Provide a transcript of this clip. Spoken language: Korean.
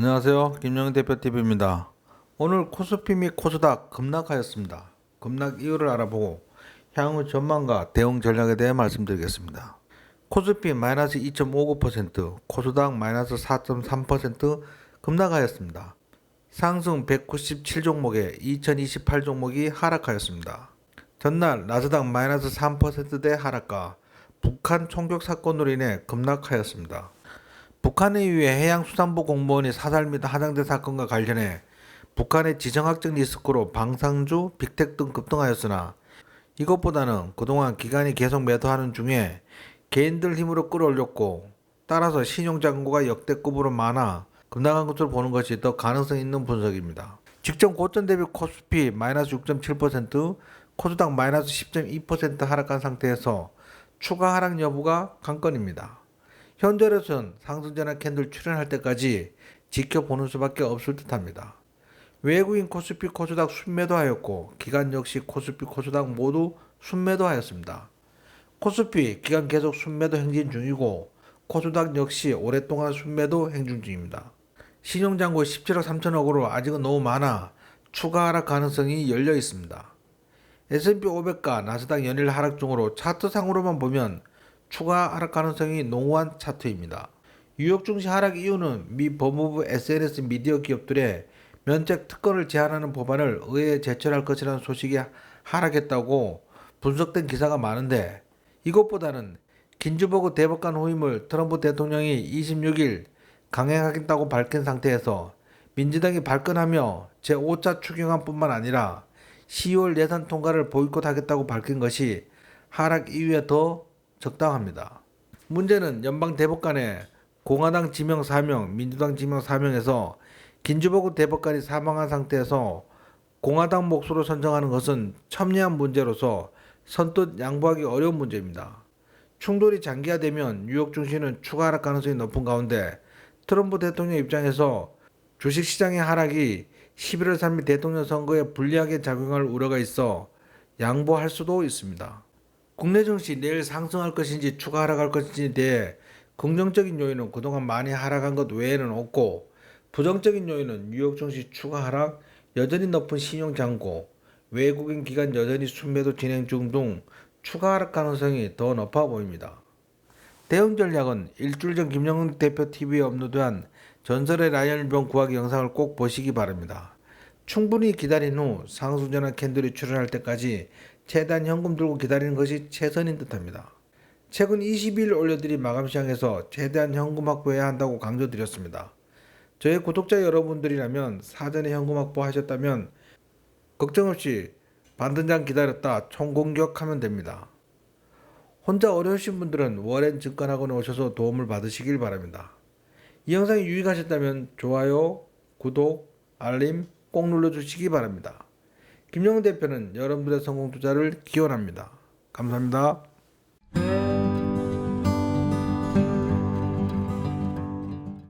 안녕하세요. 김영희 대표TV입니다. 오늘 코스피 및 코스닥 급락하였습니다. 급락 이유를 알아보고 향후 전망과 대응 전략에 대해 말씀드리겠습니다. 코스피 마이너스 2.59%, 코스닥 마이너스 4.3% 급락하였습니다. 상승 197 종목에 2028 종목이 하락하였습니다. 전날 나스닥 마이너스 3%대 하락과 북한 총격 사건으로 인해 급락하였습니다. 북한에 의해 해양수산부 공무원이 사살 및 하장된 사건과 관련해 북한의 지정학적 리스크로 방산주, 빅텍 등 급등하였으나 이것보다는 그동안 기관이 계속 매도하는 중에 개인들 힘으로 끌어올렸고 따라서 신용잔고가 역대급으로 많아 급락한 것으로 보는 것이 더 가능성 있는 분석입니다. 직전 고점 대비 코스피 마이너스 6.7%, 코스닥 마이너스 10.2% 하락한 상태에서 추가 하락 여부가 관건입니다. 현재로선 상승전환 캔들 출현할 때까지 지켜보는 수밖에 없을 듯합니다. 외국인 코스피 코스닥 순매도하였고 기관 역시 코스피 코스닥 모두 순매도하였습니다. 코스피 기관 계속 순매도 행진 중이고 코스닥 역시 오랫동안 순매도 행진 중입니다. 신용잔고 17억 3천억으로 아직은 너무 많아 추가 하락 가능성이 열려 있습니다. S&P 500과 나스닥 연일 하락 중으로 차트상으로만 보면 추가 하락 가능성이 농후한 차트입니다. 뉴욕 증시 하락 이유는 미 법무부 SNS 미디어 기업들의 면책 특권을 제한하는 법안을 의회에 제출할 것이라는 소식이 하락했다고 분석된 기사가 많은데 이것보다는 긴즈버그 대법관 후임을 트럼프 대통령이 26일 강행하겠다고 밝힌 상태에서 민주당이 발끈하며 제5차 추경안뿐만 아니라 10월 예산 통과를 보이콧하겠다고 밝힌 것이 하락 이유에 더 적당합니다. 문제는 연방 대법관에 공화당 지명 4명, 민주당 지명 4명에서 긴즈버그 대법관이 사망한 상태에서 공화당 몫으로 선정하는 것은 첨예한 문제로서 선뜻 양보하기 어려운 문제입니다. 충돌이 장기화되면 뉴욕 증시는 추가 하락 가능성이 높은 가운데 트럼프 대통령 입장에서 주식시장의 하락이 11월 3일 대통령 선거에 불리하게 작용할 우려가 있어 양보할 수도 있습니다. 국내 증시 내일 상승할 것인지 추가 하락할 것인지에 대해 긍정적인 요인은 그동안 많이 하락한 것 외에는 없고 부정적인 요인은 뉴욕 증시 추가 하락, 여전히 높은 신용 잔고, 외국인 기관 여전히 순매도 진행 중 등 추가 하락 가능성이 더 높아 보입니다. 대응 전략은 일주일 전 김영훈 대표 TV에 업로드한 전설의 라이언병 구하기 영상을 꼭 보시기 바랍니다. 충분히 기다린 후 상승전환 캔들이 출현할 때까지 최대한 현금 들고 기다리는 것이 최선인 듯합니다. 최근 20일 올려드린 마감시장에서 최대한 현금 확보해야 한다고 강조드렸습니다. 저의 구독자 여러분들이라면 사전에 현금 확보하셨다면 걱정 없이 반등장 기다렸다 총공격하면 됩니다. 혼자 어려우신 분들은 워렌 증권학원에 오셔서 도움을 받으시길 바랍니다. 이 영상이 유익하셨다면 좋아요, 구독, 알림 꼭 눌러주시기 바랍니다. 김영훈 대표는 여러분들의 성공 투자를 기원합니다. 감사합니다.